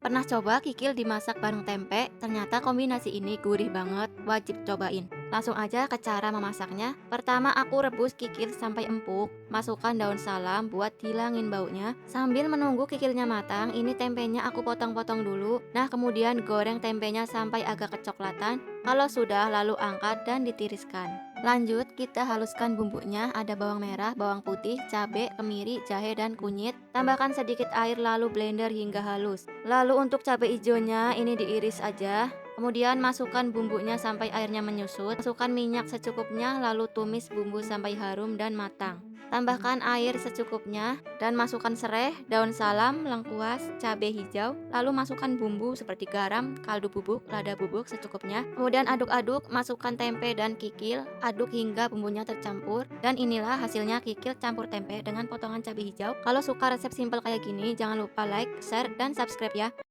Pernah coba kikil dimasak bareng tempe? Ternyata kombinasi ini gurih banget, wajib cobain. Langsung aja ke cara memasaknya. Pertama aku rebus kikil sampai empuk, masukkan daun salam buat hilangin baunya. Sambil menunggu kikilnya matang, ini tempenya aku potong-potong dulu. Nah kemudian goreng tempenya sampai agak kecoklatan. Kalau sudah lalu angkat dan ditiriskan. Lanjut kita haluskan bumbunya, ada bawang merah, bawang putih, cabai, kemiri, jahe, dan kunyit. Tambahkan sedikit air lalu blender hingga halus. Lalu untuk cabai hijaunya ini diiris aja. Kemudian masukkan bumbunya sampai airnya menyusut. Masukkan minyak secukupnya lalu tumis bumbu sampai harum dan matang. Tambahkan air secukupnya dan masukkan serai, daun salam, lengkuas, cabai hijau. Lalu masukkan bumbu seperti garam, kaldu bubuk, lada bubuk secukupnya. Kemudian aduk-aduk, masukkan tempe dan kikil. Aduk hingga bumbunya tercampur. Dan inilah hasilnya kikil campur tempe dengan potongan cabai hijau. Kalau suka resep simple kayak gini, jangan lupa like, share, dan subscribe ya.